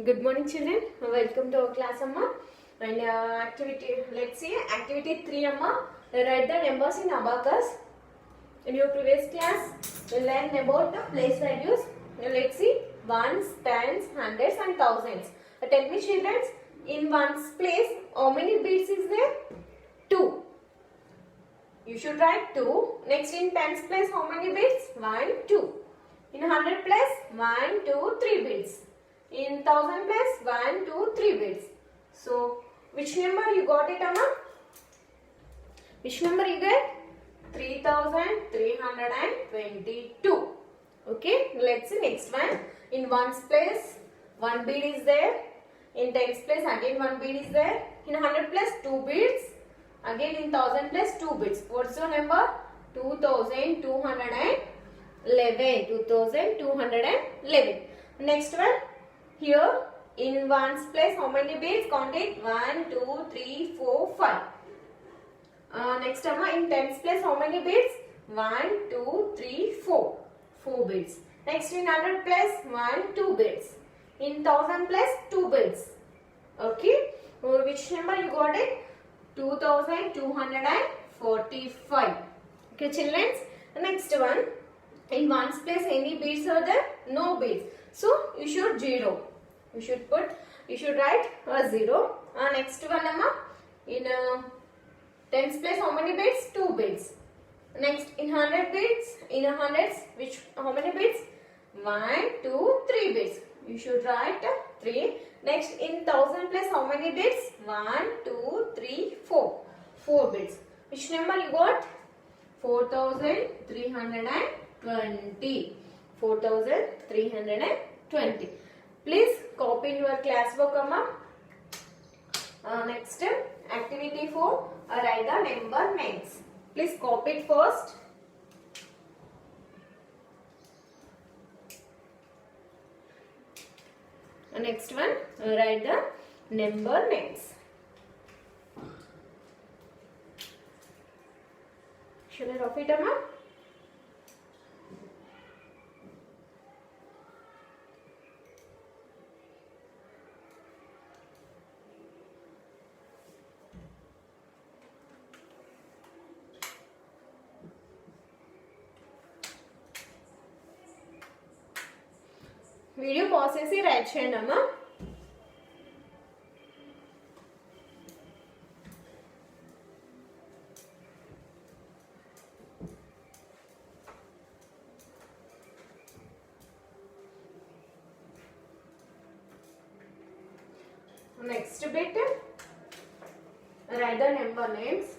Good morning, children. Welcome to our class, Amma. And activity, let's see, activity 3, Amma. Write the numbers in abacus. In your previous class, we learned about the place values. Now let's see, ones, tens, hundreds, and thousands. Tell me, children, in ones place, how many beads is there? 2. You should write 2. Next, in tens place, how many beads? 1, 2. In hundred place, 1, 2, 3 beads. In thousand place, 1, 2, 3 beads. So, which number you got it, Amma? Which number you get? 3322. Okay, let's see next one. In ones place, 1 bead is there. In tens place, again 1 bead is there. In hundred place, 2 beads. Again in thousand place, 2 beads. What's your number? 2211. 2211. Next one. Here in ones place, how many beads? Count it. 1, 2, 3, 4, 5. Next Amma, in tens place, how many beads? 1, 2, 3, 4. 4 beads. Next in hundred place, 1, 2 beads. In thousand place, 2 beads. Okay. Which number you got it? 2245. Okay, children. Next one. In ones place, any beads are there? No beads. So you should 0. You should write a 0. Next one, Amma. In tens place, how many beads? 2 beads. Next in hundred beads, in hundreds, how many beads? 1, 2, 3 beads. You should write 3. Next in thousand place, how many beads? 1, 2, 3, 4. 4 beads. Which number you got? 4320. 4320. Please copy in your class book, Amma. Next, activity 4. Write the number names. Please copy it first. Next one, write the number names. Shall I rough it, Amma? Video pause చేసి right చేయండి అమ్మా. Next bit right the number names.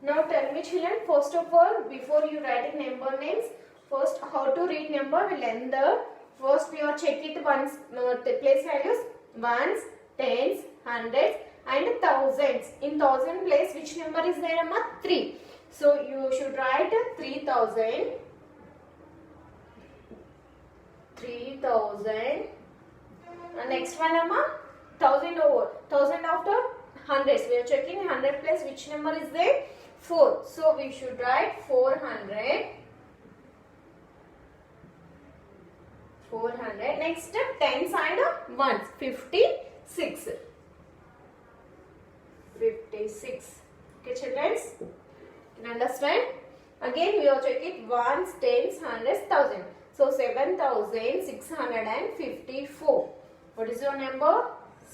Now tell me, children, first of all, before you writing number names, first how to read number, we learn the first we are check it ones place values, ones, tens, hundreds and thousands. In thousand place, which number is there, Amma? 3. So you should write 3000. 3000. Next one, Amma, 1000 over 1000 after hundreds. We are checking 100 place, which number is there? 4. So we should write 400. 400. Next, tens and ones. 56. 56. Okay, children? You understand? Again, we are checking ones, tens, hundreds, thousand. So 7654. What is your number?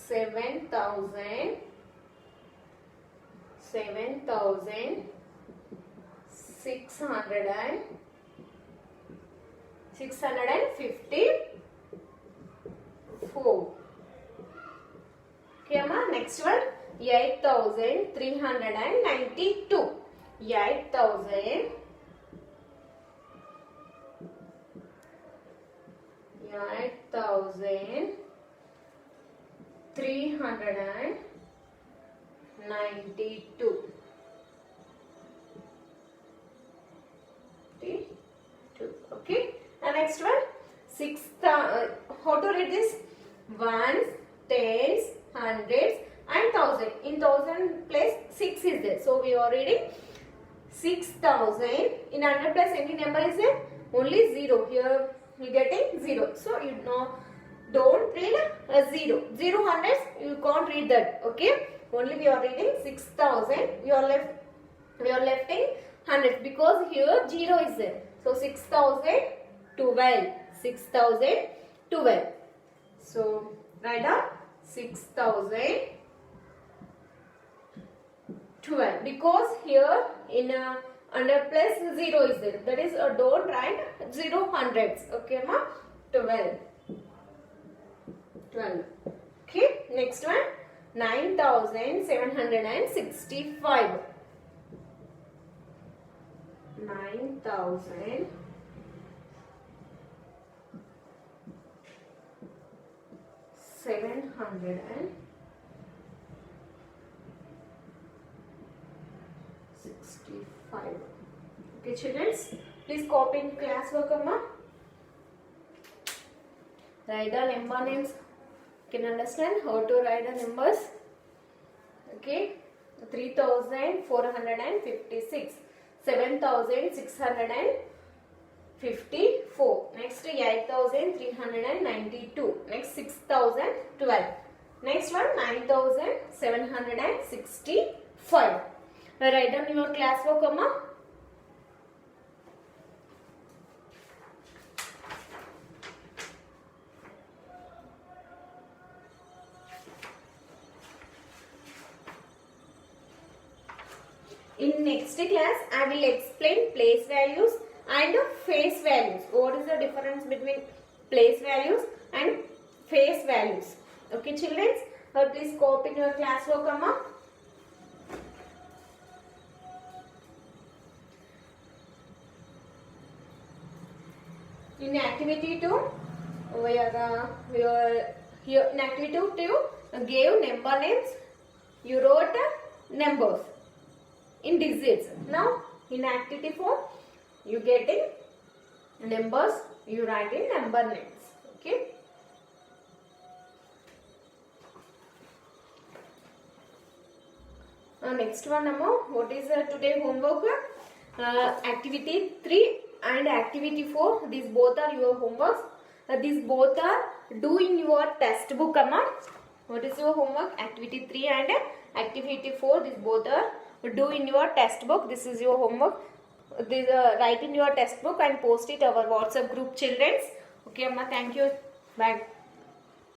7654. Okay, Amma. Next one, 8392. 8000. 8000 392. Okay. And next one, how to read this? Ones, tens, hundreds, and thousand. In thousand place 6 is there, so we are reading 6,000. In 100 place any number is there? Only 0. Here we getting 0. So you know, don't read a 0. 0 hundreds you can't read that. Okay. Only we are reading 6,000. We are lefting hundreds because here 0 is there. So 6,012. 6,012. So write down 6,012 because here in under plus 0 is there. That is don't write 0 hundreds. Okay, ma? 12. Okay, next one, 9,765. 9,765. Okay, children, please copy in class work, amma. Write the number names. Can understand how to write the numbers? Okay, 3,456, 7,654. Next 8,392. Next 6,012. Next one 9,765. Write down your class work, amma. In next class, I will explain place values and face values. What is the difference between place values and face values? Okay, children. Please copy in your class work, amma. In activity 2, we are here. In activity 2, gave number names. You wrote numbers in digits. Now in activity 4 you getting numbers, you write in number names. Okay. Next one, what is today homework? Activity 3 and activity 4, these both are your homeworks. These both are do in your test book, amma. What is your homework? Activity 3 and activity 4, these both are do in your test book. This is your homework. This write in your test book and post it our WhatsApp group, children. Okay, amma, thank you. Bye.